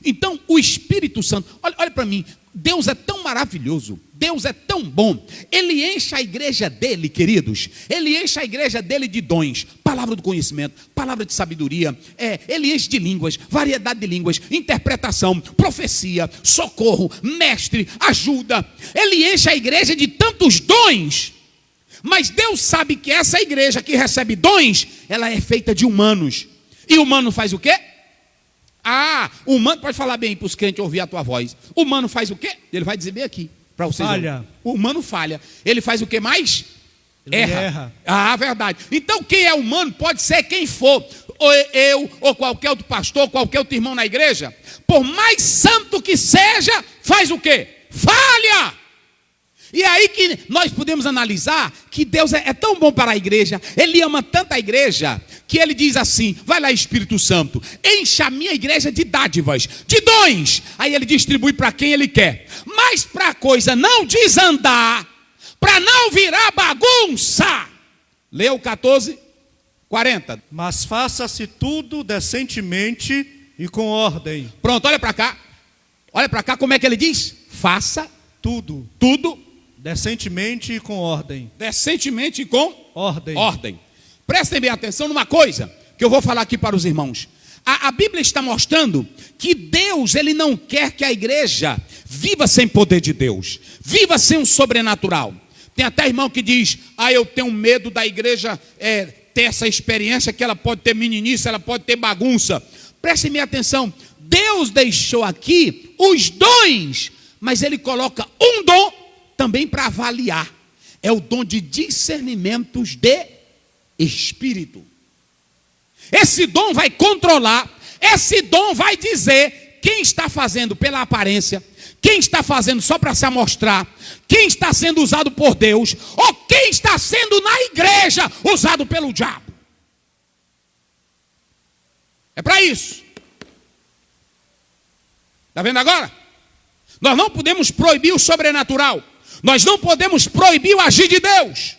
Então, o Espírito Santo, olha para mim, Deus é tão maravilhoso, Deus é tão bom, Ele enche a igreja dele, queridos, Ele enche a igreja dele de dons, palavra do conhecimento, palavra de sabedoria, Ele enche de línguas, variedade de línguas, interpretação, profecia, socorro, mestre, ajuda, Ele enche a igreja de tantos dons, mas Deus sabe que essa igreja que recebe dons, ela é feita de humanos, e o humano faz o quê? O humano, pode falar bem para os crentes ouvir a tua voz. O humano faz o quê? Ele vai dizer bem aqui para vocês. Falha. O humano falha. Ele faz o que mais? Ele erra. Verdade. Então quem é humano pode ser quem for. Ou eu, ou qualquer outro pastor, ou qualquer outro irmão na igreja. Por mais santo que seja, faz o quê? Falha. E aí que nós podemos analisar que Deus é tão bom para a igreja, Ele ama tanto a igreja, que Ele diz assim, vai lá Espírito Santo, enche a minha igreja de dádivas, de dons, aí Ele distribui para quem Ele quer, mas para a coisa não desandar, para não virar bagunça, lê o 14:40. Mas faça-se tudo decentemente e com ordem. Pronto, olha para cá como é que Ele diz? Faça tudo decentemente e com ordem. Decentemente e com ordem. Prestem bem atenção numa coisa que eu vou falar aqui para os irmãos. A Bíblia está mostrando que Deus, Ele não quer que a igreja viva sem poder de Deus, viva sem um sobrenatural. Tem até irmão que diz, eu tenho medo da igreja ter essa experiência, que ela pode ter meninice, ela pode ter bagunça. Prestem bem atenção, Deus deixou aqui os dons, mas Ele coloca um dom também para avaliar, é o dom de discernimentos de espírito. Esse dom vai controlar, esse dom vai dizer quem está fazendo pela aparência, quem está fazendo só para se amostrar, quem está sendo usado por Deus, ou quem está sendo na igreja usado pelo diabo. É para isso. Está vendo agora? Nós não podemos proibir o sobrenatural. Nós não podemos proibir o agir de Deus.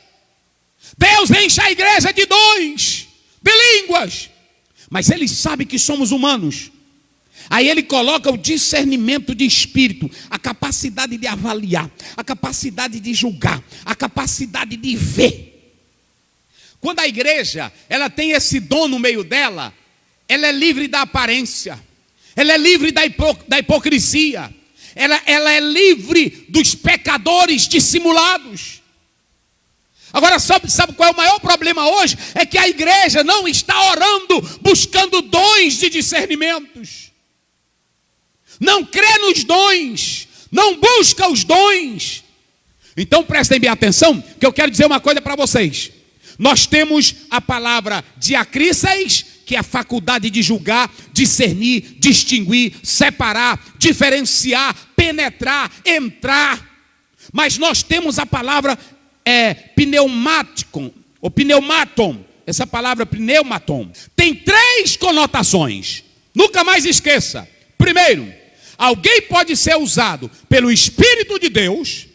Deus enche a igreja de dons, de línguas. Mas Ele sabe que somos humanos. Aí Ele coloca o discernimento de espírito, a capacidade de avaliar, a capacidade de julgar, a capacidade de ver. Quando a igreja, ela tem esse dom no meio dela, ela é livre da aparência, ela é livre da hipocrisia. Ela é livre dos pecadores dissimulados. Agora, sabe qual é o maior problema hoje? É que a igreja não está orando, buscando dons de discernimentos. Não crê nos dons, não busca os dons. Então prestem bem atenção, que eu quero dizer uma coisa para vocês. Nós temos a palavra diacrises, que é a faculdade de julgar, discernir, distinguir, separar, diferenciar, penetrar, entrar. Mas nós temos a palavra pneumático, ou pneumaton. Essa palavra pneumaton tem 3 conotações. Nunca mais esqueça. Primeiro, alguém pode ser usado pelo Espírito de Deus,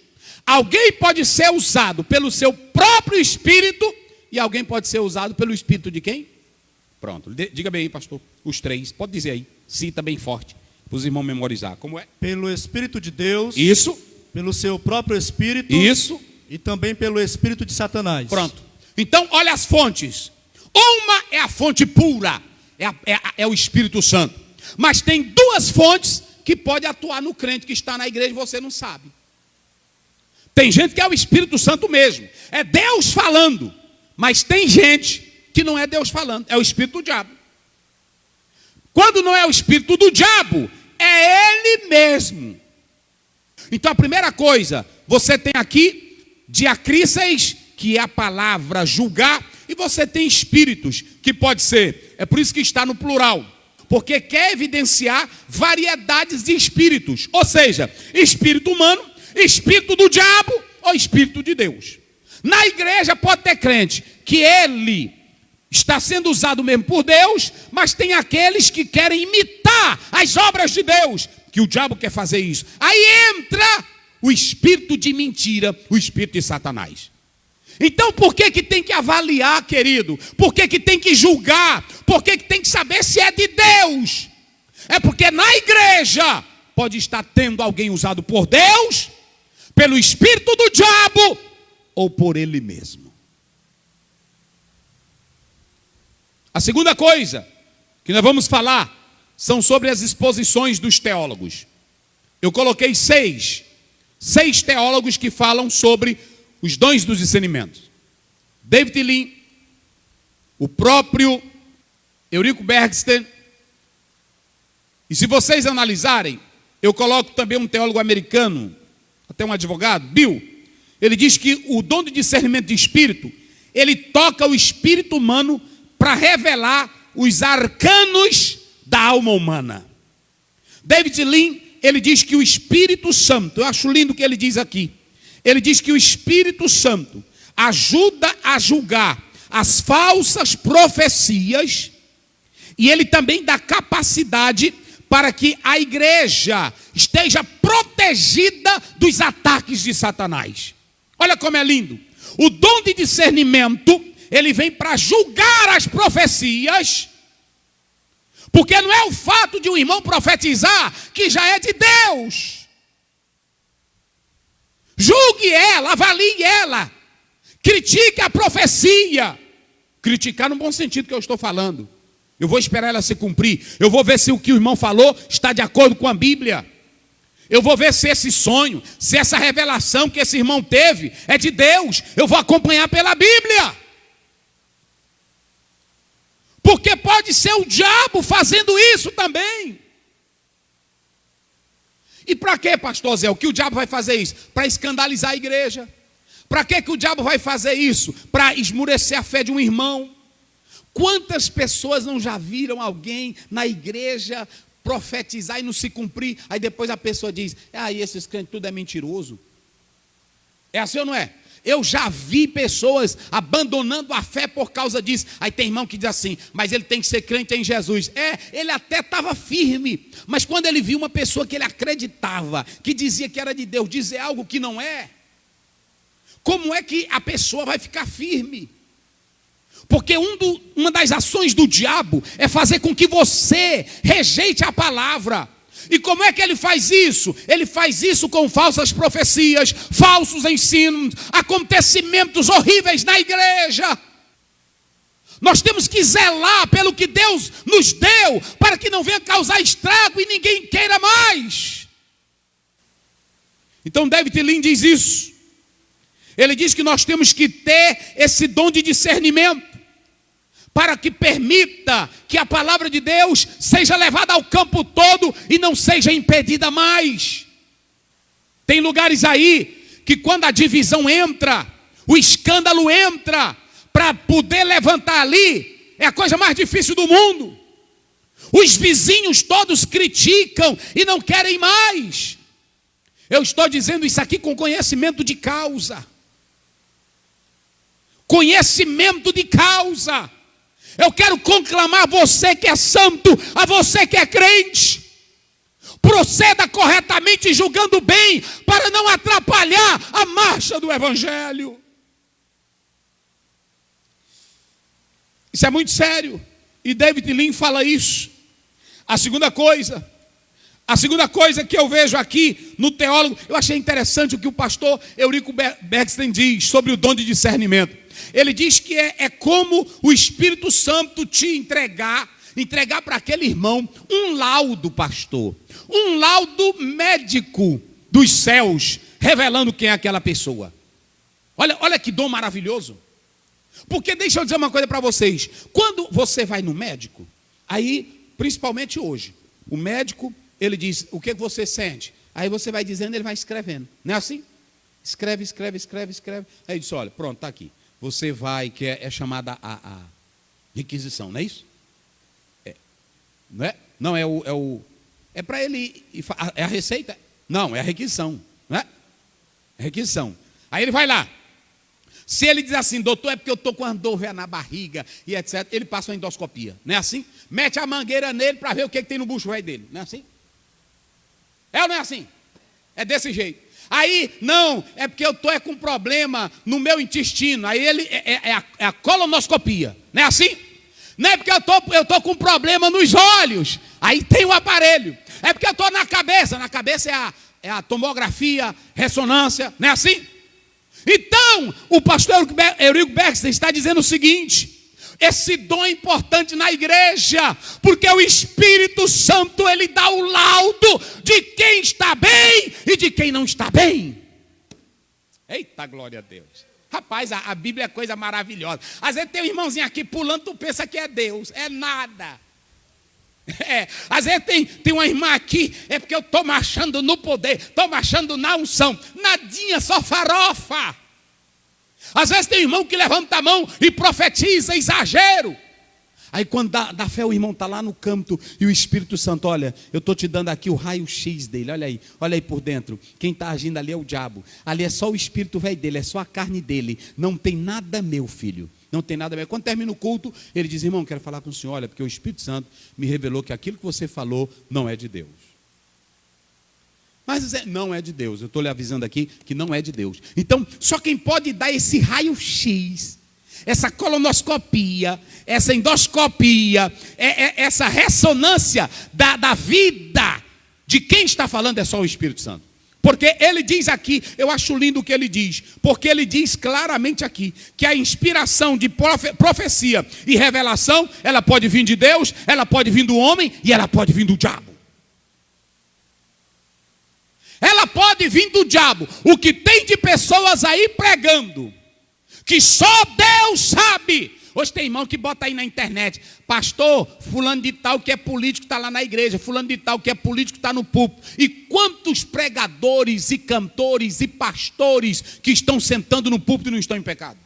alguém pode ser usado pelo seu próprio Espírito, e alguém pode ser usado pelo Espírito de quem? Pronto, diga bem aí, pastor, os 3, pode dizer aí, cita bem forte, para os irmãos memorizar, como é? Pelo Espírito de Deus. Isso. Pelo seu próprio Espírito. Isso. E também pelo Espírito de Satanás. Pronto, então olha as fontes, uma é a fonte pura, é o Espírito Santo, mas tem 2 fontes que pode atuar no crente que está na igreja e você não sabe. Tem gente que é o Espírito Santo mesmo, é Deus falando, mas tem gente que não é Deus falando, é o espírito do diabo. Quando não é o espírito do diabo, é ele mesmo. Então a primeira coisa, você tem aqui diacrises, que é a palavra julgar, e você tem espíritos, que pode ser, é por isso que está no plural, porque quer evidenciar variedades de espíritos, ou seja, espírito humano, espírito do diabo ou espírito de Deus. Na igreja pode ter crente que ele está sendo usado mesmo por Deus, mas tem aqueles que querem imitar as obras de Deus, que o diabo quer fazer isso. Aí entra o espírito de mentira, o espírito de Satanás. Então por que tem que avaliar, querido? Por que tem que julgar? Por que tem que saber se é de Deus? É porque na igreja igreja pode estar tendo alguém usado por Deus, pelo espírito do diabo ou por ele mesmo. A segunda coisa que nós vamos falar são sobre as exposições dos teólogos. Eu coloquei seis teólogos que falam sobre os dons do discernimento. David Lean, o próprio Eurico Bergsten. E se vocês analisarem, eu coloco também um teólogo americano, até um advogado, Bill. Ele diz que o dom de discernimento de espírito, ele toca o espírito humano para revelar os arcanos da alma humana. David Lean, ele diz que o Espírito Santo, eu acho lindo o que ele diz aqui. Ele diz que o Espírito Santo ajuda a julgar as falsas profecias e ele também dá capacidade para que a igreja esteja protegida dos ataques de Satanás. Olha como é lindo. O dom de discernimento, ele vem para julgar as profecias, porque não é o fato de um irmão profetizar que já é de Deus. Julgue ela, avalie ela, critique a profecia. Criticar no bom sentido que eu estou falando. Eu vou esperar ela se cumprir. Eu vou ver se o que o irmão falou está de acordo com a Bíblia. Eu vou ver se esse sonho, se essa revelação que esse irmão teve é de Deus. Eu vou acompanhar pela Bíblia. Porque pode ser o diabo fazendo isso também. E para que, pastor Zé? O que o diabo vai fazer isso? Para escandalizar a igreja. Para que o diabo vai fazer isso? Para esmurecer a fé de um irmão. Quantas pessoas não já viram alguém na igreja profetizar e não se cumprir? Aí depois a pessoa diz, esses crentes tudo é mentiroso. É assim ou não é? Eu já vi pessoas abandonando a fé por causa disso. Aí tem irmão que diz assim, mas ele tem que ser crente em Jesus. Ele até estava firme, mas quando ele viu uma pessoa que ele acreditava, que dizia que era de Deus, dizer algo que não é, como é que a pessoa vai ficar firme? Porque uma das ações do diabo é fazer com que você rejeite a palavra. E como é que ele faz isso? Ele faz isso com falsas profecias, falsos ensinos, acontecimentos horríveis na igreja. Nós temos que zelar pelo que Deus nos deu, para que não venha causar estrago e ninguém queira mais. Então David Lean diz isso. Ele diz que nós temos que ter esse dom de discernimento, para que permita que a palavra de Deus seja levada ao campo todo e não seja impedida mais. Tem lugares aí que quando a divisão entra, o escândalo entra, para poder levantar ali, é a coisa mais difícil do mundo. Os vizinhos todos criticam e não querem mais. Eu estou dizendo isso aqui com conhecimento de causa. Conhecimento de causa. Eu quero conclamar você que é santo, a você que é crente. Proceda corretamente, julgando bem, para não atrapalhar a marcha do Evangelho. Isso é muito sério. E David Lean fala isso. A segunda coisa que eu vejo aqui no teólogo, eu achei interessante o que o pastor Eurico Bergsten diz sobre o dom de discernimento. Ele diz que é como o Espírito Santo te entregar para aquele irmão um laudo, pastor, um laudo médico dos céus, revelando quem é aquela pessoa. Olha que dom maravilhoso. Porque deixa eu dizer uma coisa para vocês. Quando você vai no médico, aí, principalmente hoje, o médico, ele diz, o que você sente? Aí você vai dizendo, ele vai escrevendo. Não é assim? Escreve. Aí diz, olha, pronto, está aqui. Você vai, que é chamada a requisição, não é isso? Não é? Não, é para ele, é a receita? Não, é a requisição, não é? É requisição. Aí ele vai lá. Se ele diz assim, doutor, é porque eu estou com uma dor na barriga e etc., ele passa uma endoscopia, não é assim? Mete a mangueira nele para ver o que tem no bucho velho dele, não é assim? É ou não é assim? É desse jeito. Aí, não, é porque eu estou com problema no meu intestino. Aí ele é a colonoscopia, não é assim? Não é porque eu tô com problema nos olhos, aí tem o aparelho. É porque eu estou na cabeça é a tomografia, ressonância, não é assim? Então, o pastor Eurico Baxter está dizendo o seguinte: esse dom é importante na igreja, porque o Espírito Santo, ele dá o laudo de quem está bem e de quem não está bem. Eita, glória a Deus. Rapaz, a Bíblia é coisa maravilhosa. Às vezes tem um irmãozinho aqui pulando, tu pensa que é Deus. É nada. Às vezes tem uma irmã aqui, é porque eu estou marchando no poder, estou marchando na unção. Nadinha, só farofa. Às vezes tem um irmão que levanta a mão e profetiza, exagero. Aí quando dá fé, o irmão está lá no canto e o Espírito Santo, olha, eu estou te dando aqui o raio-x dele, olha aí por dentro. Quem está agindo ali é o diabo. Ali é só o espírito velho dele, é só a carne dele. Não tem nada meu, filho. Não tem nada meu. Quando termina o culto, ele diz: irmão, quero falar com o senhor, olha, porque o Espírito Santo me revelou que aquilo que você falou não é de Deus. Mas não é de Deus, eu estou lhe avisando aqui que não é de Deus. Então, só quem pode dar esse raio-x, essa colonoscopia, essa endoscopia, essa ressonância da vida de quem está falando é só o Espírito Santo. Porque ele diz aqui, eu acho lindo o que ele diz, porque ele diz claramente aqui, que a inspiração de profecia e revelação, ela pode vir de Deus, ela pode vir do homem e ela pode vir do diabo. Ela pode vir do diabo. O que tem de pessoas aí pregando, que só Deus sabe. Hoje tem irmão que bota aí na internet: pastor, fulano de tal que é político está lá na igreja, fulano de tal que é político está no púlpito. E quantos pregadores e cantores e pastores que estão sentando no púlpito e não estão em pecado?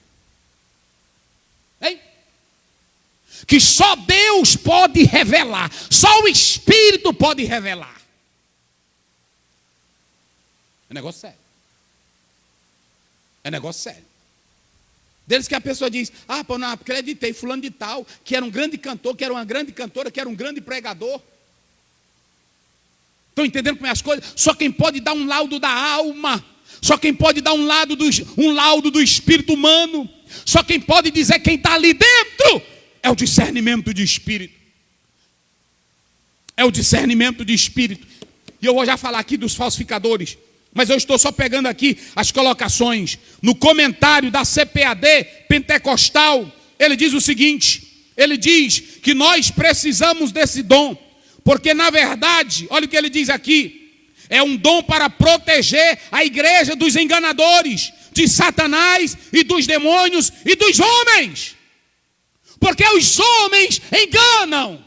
Hein? Que só Deus pode revelar, só o Espírito pode revelar. É negócio sério. É negócio sério. Deles que a pessoa diz: ah, pô, não acreditei, fulano de tal, que era um grande cantor, que era uma grande cantora, que era um grande pregador. Estão entendendo como é as coisas? Só quem pode dar um laudo da alma, só quem pode dar um laudo do espírito humano, só quem pode dizer quem está ali dentro, é o discernimento de espírito. É o discernimento de espírito. E eu vou já falar aqui dos falsificadores, mas eu estou só pegando aqui as colocações. No comentário da CPAD Pentecostal, ele diz o seguinte: ele diz que nós precisamos desse dom, porque na verdade, olha o que ele diz aqui, é um dom para proteger a igreja dos enganadores, de Satanás e dos demônios e dos homens, porque os homens enganam.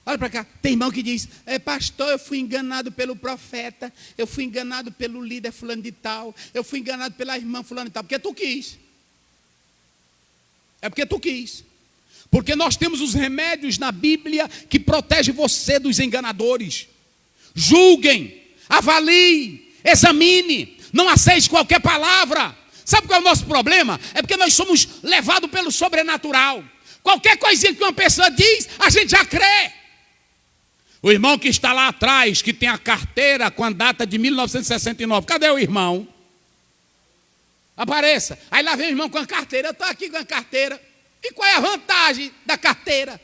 Olha para cá, tem irmão que diz: pastor, eu fui enganado pelo profeta, eu fui enganado pelo líder fulano de tal, eu fui enganado pela irmã fulano de tal, porque tu quis. É porque tu quis. Porque nós temos os remédios na Bíblia que protegem você dos enganadores. Julguem, avaliem, examine, não aceite qualquer palavra. Sabe qual é o nosso problema? É porque nós somos levados pelo sobrenatural. Qualquer coisinha que uma pessoa diz, a gente já crê. O irmão que está lá atrás, que tem a carteira com a data de 1969, cadê o irmão? Apareça. Aí lá vem o irmão com a carteira. Eu estou aqui com a carteira. E qual é a vantagem da carteira?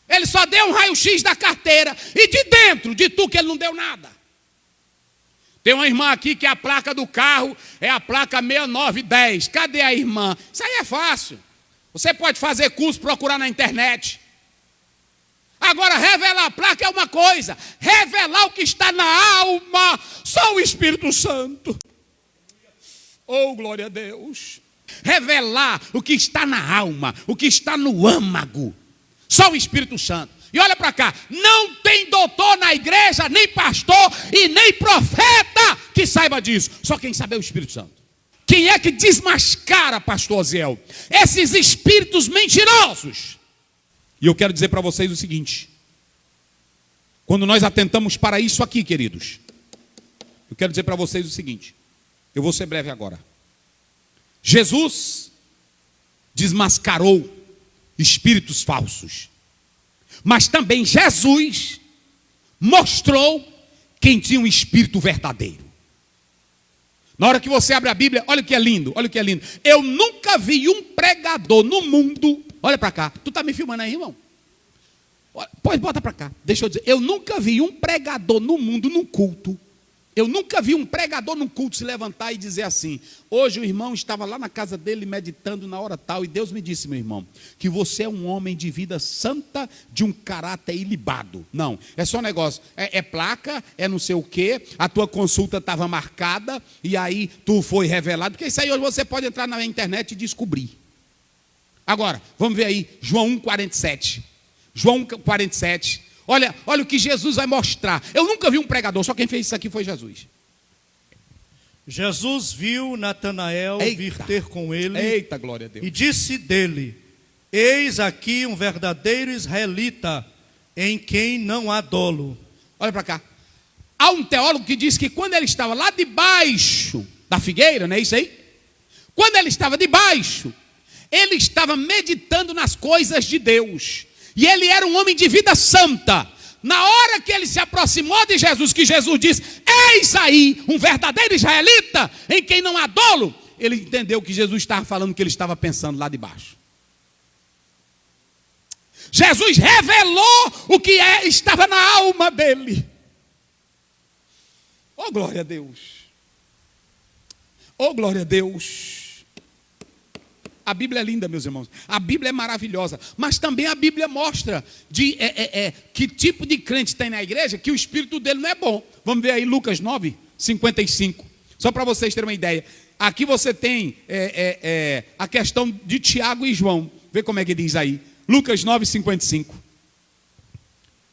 Ele só deu um raio-x da carteira. E de dentro, de tu, que ele não deu nada. Tem uma irmã aqui que a placa do carro é a placa 6910. Cadê a irmã? Isso aí é fácil. Você pode fazer curso, procurar na internet. Agora, revelar a placa é uma coisa, revelar o que está na alma, só o Espírito Santo. Oh, glória a Deus. Revelar o que está na alma, o que está no âmago, só o Espírito Santo. E olha para cá, não tem doutor na igreja, nem pastor e nem profeta que saiba disso. Só quem sabe é o Espírito Santo. Quem é que desmascara, pastor Aziel, esses espíritos mentirosos? E eu quero dizer para vocês o seguinte: quando nós atentamos para isso aqui, queridos, eu quero dizer para vocês o seguinte, eu vou ser breve agora. Jesus desmascarou espíritos falsos, mas também Jesus mostrou quem tinha um espírito verdadeiro. Na hora que você abre a Bíblia, olha o que é lindo, olha o que é lindo. Eu nunca vi um pregador no mundo, olha para cá, tu está me filmando aí, irmão? Pode, bota para cá, deixa eu dizer, eu nunca vi um pregador no mundo, num culto, eu nunca vi um pregador num culto se levantar e dizer assim, hoje o irmão estava lá na casa dele meditando na hora tal, e Deus me disse, meu irmão, que você é um homem de vida santa, de um caráter ilibado. Não, é só negócio, é placa, é não sei o quê, a tua consulta estava marcada, e aí tu foi revelado, porque isso aí hoje você pode entrar na internet e descobrir. Agora, vamos ver aí, João 1,47. João 47, olha o que Jesus vai mostrar. Eu nunca vi um pregador, só quem fez isso aqui foi Jesus. Jesus viu Natanael vir ter com ele. Eita, glória a Deus. E disse dele, eis aqui um verdadeiro israelita, em quem não há dolo. Olha para cá. Há um teólogo que diz que quando ele estava lá debaixo da figueira, não é isso aí? Quando ele estava debaixo, ele estava meditando nas coisas de Deus. E ele era um homem de vida santa. Na hora que ele se aproximou de Jesus, que Jesus disse, eis aí um verdadeiro israelita, em quem não há dolo, ele entendeu que Jesus estava falando o que ele estava pensando lá de baixo. Jesus revelou o que estava na alma dele. Oh, glória a Deus. Oh, glória a Deus. A Bíblia é linda, meus irmãos. A Bíblia é maravilhosa. Mas também a Bíblia mostra que tipo de crente tem na igreja que o espírito dele não é bom. Vamos ver aí Lucas 9, 55. Só para vocês terem uma ideia. Aqui você tem a questão de Tiago e João. Vê como é que diz aí. Lucas 9, 55.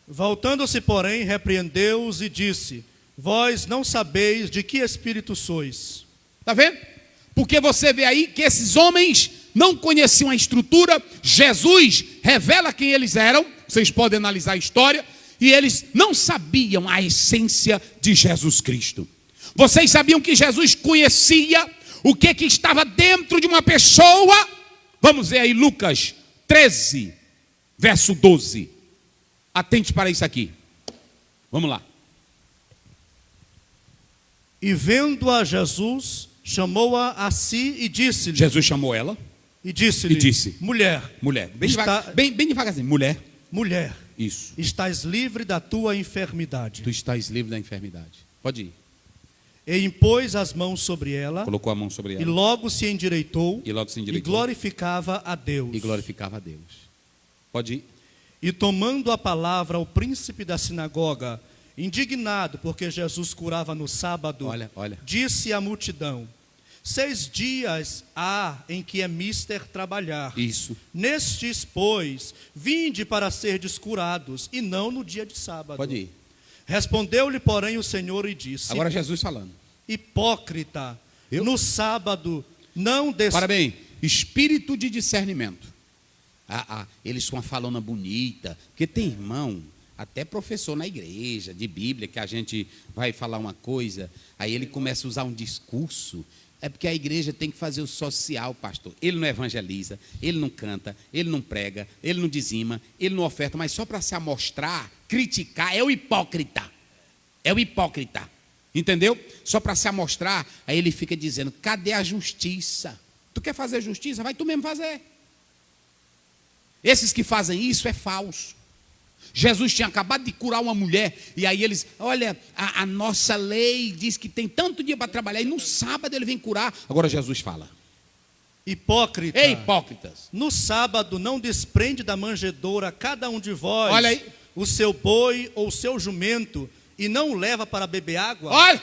Voltando-se, porém, repreendeu-os e disse, vós não sabeis de que espírito sois. Está vendo? Porque você vê aí que esses homens não conheciam a estrutura. Jesus revela quem eles eram. Vocês podem analisar a história. E eles não sabiam a essência de Jesus Cristo. Vocês sabiam que Jesus conhecia o que estava dentro de uma pessoa? Vamos ver aí Lucas 13, verso 12. Atente para isso aqui. Vamos lá. E vendo-a Jesus, chamou-a a si e disse-lhe. Jesus chamou ela. E disse-lhe. Mulher. Bem devagarzinho. Mulher. Isso. Estás livre da tua enfermidade. Tu estás livre da enfermidade. Pode ir. E impôs as mãos sobre ela. Colocou a mão sobre ela. E logo se endireitou. E glorificava a Deus. Pode ir. E tomando a palavra o príncipe da sinagoga, indignado porque Jesus curava no sábado, olha. disse à multidão, 6 dias há em que é mister trabalhar. Isso. Nestes, pois, vinde para serdes curados, e não no dia de sábado. Pode ir. Respondeu-lhe, porém, o Senhor e disse, agora Jesus falando. Hipócrita, no sábado não Para bem, espírito de discernimento. Eles com uma falona bonita, porque tem irmão, até professor na igreja, de Bíblia, que a gente vai falar uma coisa, aí ele começa a usar um discurso, é porque a igreja tem que fazer o social, pastor. Ele não evangeliza, ele não canta, ele não prega, ele não dizima, ele não oferta, mas só para se amostrar, criticar, é o hipócrita. Entendeu? Só para se amostrar, aí ele fica dizendo, cadê a justiça? Tu quer fazer justiça? Vai tu mesmo fazer. Esses que fazem isso é falso. Jesus tinha acabado de curar uma mulher, e aí eles, olha, a nossa lei diz que tem tanto dia para trabalhar, e no sábado ele vem curar. Agora Jesus fala. Hipócrita. Ei, hipócritas. No sábado não desprende da manjedoura cada um de vós, olha aí, o seu boi ou o seu jumento, e não o leva para beber água? Olha,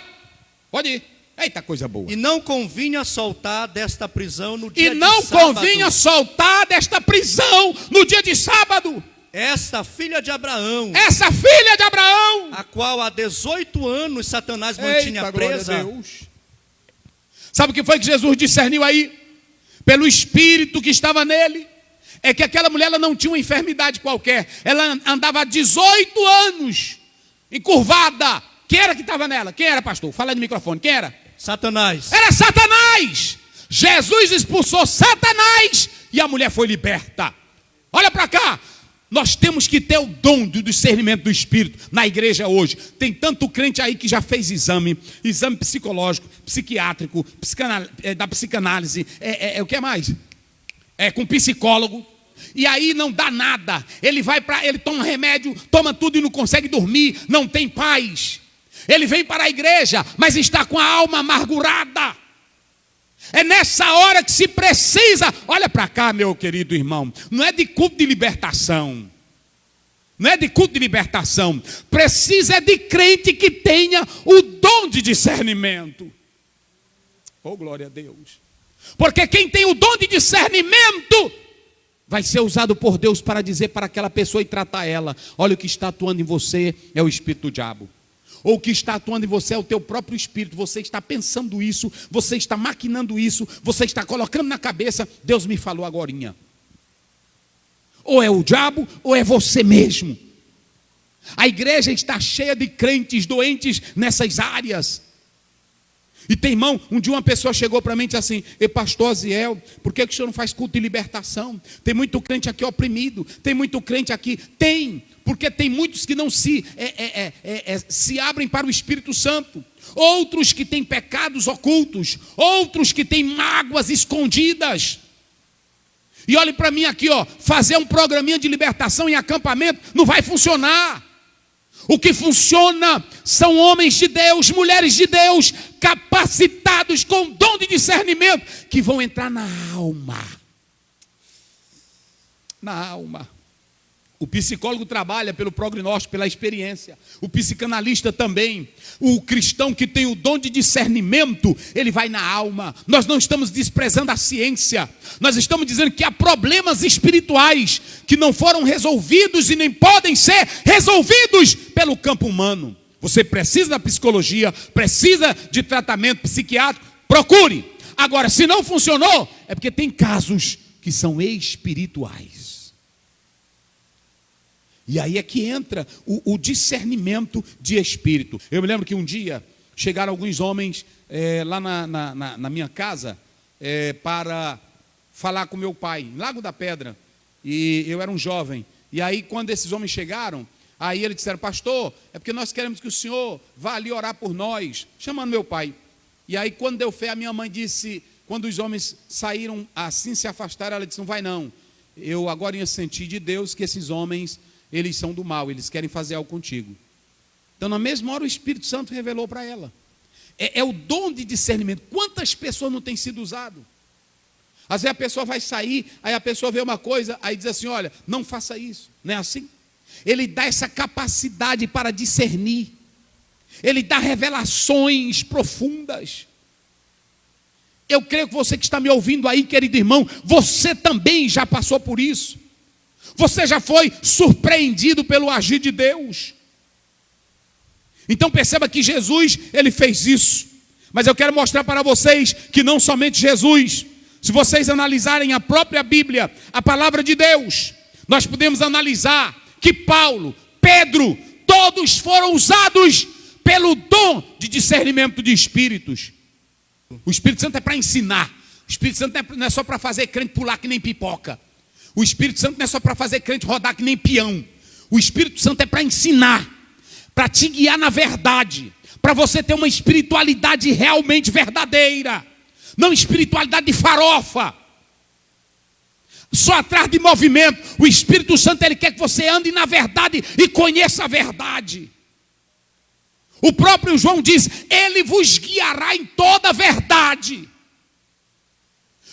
pode ir. Eita, coisa boa. E não convinha soltar desta prisão no dia de sábado. E não convinha soltar desta prisão no dia de sábado. Esta filha de Abraão, a qual há 18 anos Satanás mantinha presa. Deus. Sabe o que foi que Jesus discerniu aí? Pelo espírito que estava nele. É que aquela mulher ela não tinha uma enfermidade qualquer. Ela andava há 18 anos, encurvada. Quem era que estava nela? Quem era, pastor? Fala no microfone. Quem era? Satanás. Era Satanás. Jesus expulsou Satanás e a mulher foi liberta. Olha para cá. Nós temos que ter o dom do discernimento do Espírito na igreja hoje. Tem tanto crente aí que já fez exame psicológico, psiquiátrico, da psicanálise, o que mais? Com psicólogo. E aí não dá nada. Ele toma remédio, toma tudo e não consegue dormir, não tem paz. Ele vem para a igreja, mas está com a alma amargurada. É nessa hora que se precisa, olha para cá, meu querido irmão, não é de culto de libertação. Não é de culto de libertação. Precisa de crente que tenha o dom de discernimento. Oh, glória a Deus. Porque quem tem o dom de discernimento vai ser usado por Deus para dizer para aquela pessoa e tratar ela: olha, o que está atuando em você é o espírito do diabo. Ou o que está atuando em você é o teu próprio espírito. Você está pensando isso, você está maquinando isso, você está colocando na cabeça: Deus me falou agorinha. Ou é o diabo, ou é você mesmo. A igreja está cheia de crentes doentes nessas áreas. E tem irmão, um dia uma pessoa chegou para mim e disse assim: pastor Aziel, por que o senhor não faz culto de libertação? Tem muito crente aqui oprimido, tem muito crente aqui. Tem, porque tem muitos que não se abrem para o Espírito Santo. Outros que têm pecados ocultos, outros que têm mágoas escondidas. E olhe para mim aqui, fazer um programinha de libertação em acampamento não vai funcionar. O que funciona são homens de Deus, mulheres de Deus, capacitados com dom de discernimento, que vão entrar na alma. Na alma. O psicólogo trabalha pelo prognóstico, pela experiência. O psicanalista também. O cristão que tem o dom de discernimento, ele vai na alma. Nós não estamos desprezando a ciência. Nós estamos dizendo que há problemas espirituais que não foram resolvidos e nem podem ser resolvidos pelo campo humano. Você precisa da psicologia, precisa de tratamento psiquiátrico, procure. Agora, se não funcionou, é porque tem casos que são espirituais. E aí é que entra o discernimento de espírito. Eu me lembro que um dia chegaram alguns homens lá na minha casa para falar com meu pai, em Lago da Pedra. E eu era um jovem. E aí quando esses homens chegaram, aí eles disseram: pastor, é porque nós queremos que o senhor vá ali orar por nós, chamando meu pai. E aí quando deu fé, a minha mãe disse, quando os homens saíram assim, se afastaram, ela disse: não vai não. Eu agora ia sentir de Deus que esses homens, eles são do mal, eles querem fazer algo contigo. Então na mesma hora o Espírito Santo revelou para ela. É o dom de discernimento. Quantas pessoas não têm sido usado? Às vezes a pessoa vai sair, aí a pessoa vê uma coisa, aí diz assim: olha, não faça isso. Não é assim? Ele dá essa capacidade para discernir. Ele dá revelações profundas. Eu creio que você que está me ouvindo aí, querido irmão, você também já passou por isso. Você já foi surpreendido pelo agir de Deus. Então perceba que Jesus, ele fez isso. Mas eu quero mostrar para vocês que não somente Jesus. Se vocês analisarem a própria Bíblia, a palavra de Deus, nós podemos analisar que Paulo, Pedro, todos foram usados pelo dom de discernimento de espíritos. O Espírito Santo é para ensinar. O Espírito Santo não é só para fazer crente pular que nem pipoca. O Espírito Santo não é só para fazer crente rodar que nem peão. O Espírito Santo é para ensinar, para te guiar na verdade, para você ter uma espiritualidade realmente verdadeira, não espiritualidade de farofa, só atrás de movimento. O Espírito Santo, ele quer que você ande na verdade e conheça a verdade. O próprio João diz: ele vos guiará em toda a verdade.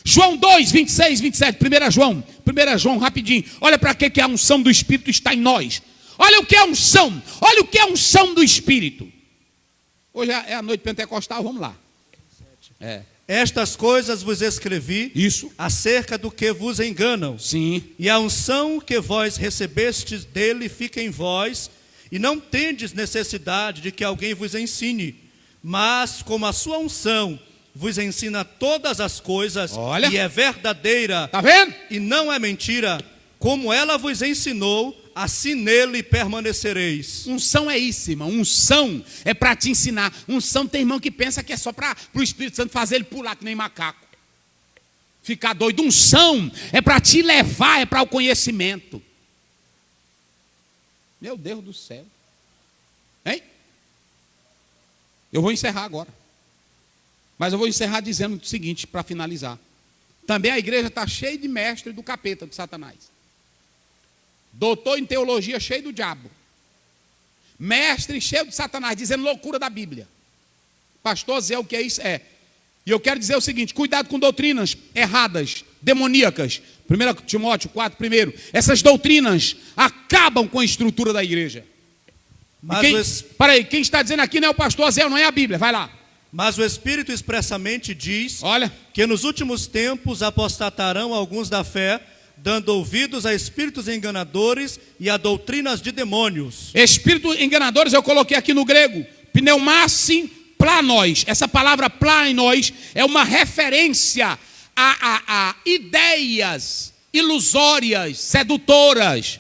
João 2, 26, 27, 1 João, rapidinho. Olha para que a unção do Espírito está em nós. Olha o que é a unção. Olha o que é a unção do Espírito. Hoje é a noite pentecostal, vamos lá. Estas coisas vos escrevi, isso, acerca do que vos enganam. Sim. E a unção que vós recebestes dele fica em vós, e não tendes necessidade de que alguém vos ensine. Mas como a sua unção vos ensina todas as coisas, olha, e é verdadeira, tá vendo? E não é mentira, como ela vos ensinou, assim nele permanecereis. Unção é isso, irmão. Unção é para te ensinar. Unção tem irmão que pensa que é só para o Espírito Santo fazer ele pular que nem macaco, ficar doido. Unção é para te levar, é para o conhecimento. Meu Deus do céu. Hein? Eu vou encerrar agora. Mas eu vou encerrar dizendo o seguinte, para finalizar. Também a igreja está cheia de mestre do capeta, de Satanás. Doutor em teologia cheio do diabo. Mestre cheio de Satanás, dizendo loucura da Bíblia. Pastor Zé, o que é isso? É. E eu quero dizer o seguinte, cuidado com doutrinas erradas, demoníacas. 1 Timóteo 4, primeiro. Essas doutrinas acabam com a estrutura da igreja. Quem está dizendo aqui não é o pastor Zé, não é a Bíblia, vai lá. Mas o Espírito expressamente diz, olha, que nos últimos tempos apostatarão alguns da fé, dando ouvidos a espíritos enganadores e a doutrinas de demônios. Espíritos enganadores eu coloquei aqui no grego, pneumassin planos. Essa palavra planos é uma referência a ideias ilusórias, sedutoras.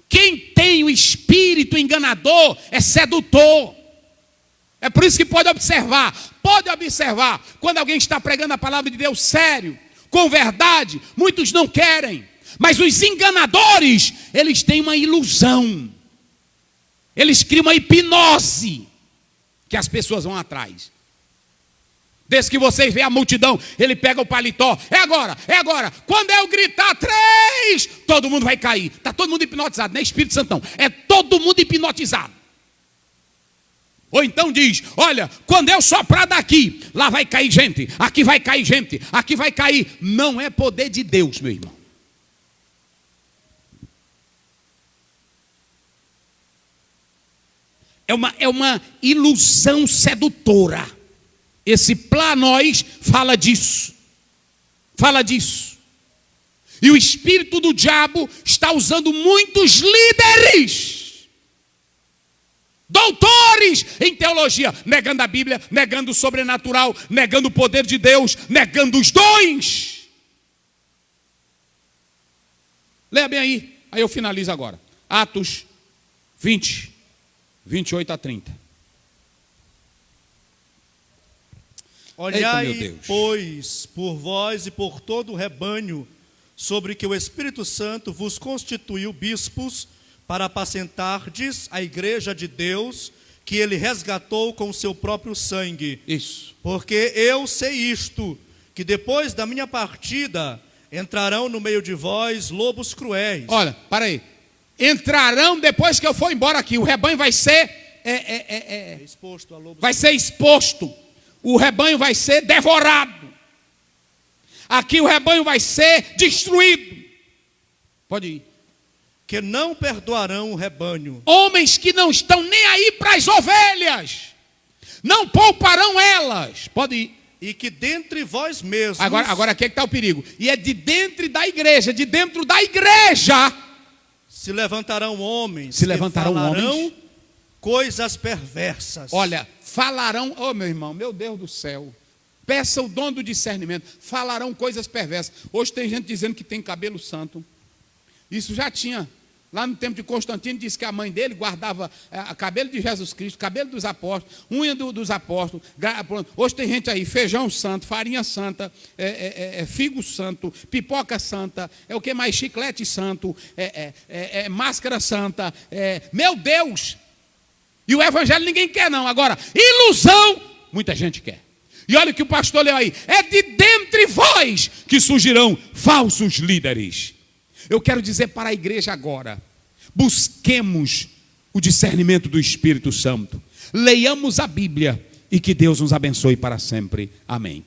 Quem tem o espírito enganador é sedutor. É por isso que pode observar, quando alguém está pregando a palavra de Deus sério, com verdade, muitos não querem. Mas os enganadores, eles têm uma ilusão. Eles criam uma hipnose, que as pessoas vão atrás. Desde que vocês veem a multidão, ele pega o paletó, é agora. Quando eu gritar 3, todo mundo vai cair. Está todo mundo hipnotizado, não é Espírito Santo não, é todo mundo hipnotizado. Ou então diz, olha, quando eu soprar daqui, lá vai cair gente, aqui vai cair gente, aqui vai cair. Não é poder de Deus, meu irmão. É uma ilusão sedutora. Esse planos fala disso. E o espírito do diabo está usando muitos líderes, doutores em teologia, negando a Bíblia, negando o sobrenatural, negando o poder de Deus, negando os dons. Leia bem aí eu finalizo agora. Atos 20, 28 a 30. Olhai, eita, meu Deus, pois, por vós e por todo o rebanho, sobre que o Espírito Santo vos constituiu bispos, para apacentardes a igreja de Deus, que ele resgatou com o seu próprio sangue. Isso. Porque eu sei isto, que depois da minha partida, entrarão no meio de vós lobos cruéis. Olha, para aí. Entrarão depois que eu for embora aqui. O rebanho vai ser exposto a lobos. Vai ser exposto. O rebanho vai ser devorado. Aqui o rebanho vai ser destruído. Pode ir. Que não perdoarão o rebanho. Homens que não estão nem aí para as ovelhas. Não pouparão elas. Pode ir. E que dentre vós mesmos. Agora aqui é que está o perigo. E é de dentro da igreja. Se levantarão homens. Homens. Coisas perversas. Olha, falarão. Oh, meu irmão, meu Deus do céu. Peça o dom do discernimento. Falarão coisas perversas. Hoje tem gente dizendo que tem cabelo santo. Isso já tinha. Lá no tempo de Constantino, disse que a mãe dele guardava cabelo de Jesus Cristo, cabelo dos apóstolos, unha dos apóstolos. Hoje tem gente aí, feijão santo, farinha santa, figo santo, pipoca santa, o que mais? Chiclete santo, máscara santa. Meu Deus! E o evangelho ninguém quer não. Agora, ilusão, muita gente quer. E olha o que o pastor leu aí. É de dentre vós que surgirão falsos líderes. Eu quero dizer para a igreja agora, busquemos o discernimento do Espírito Santo, leiamos a Bíblia e que Deus nos abençoe para sempre. Amém.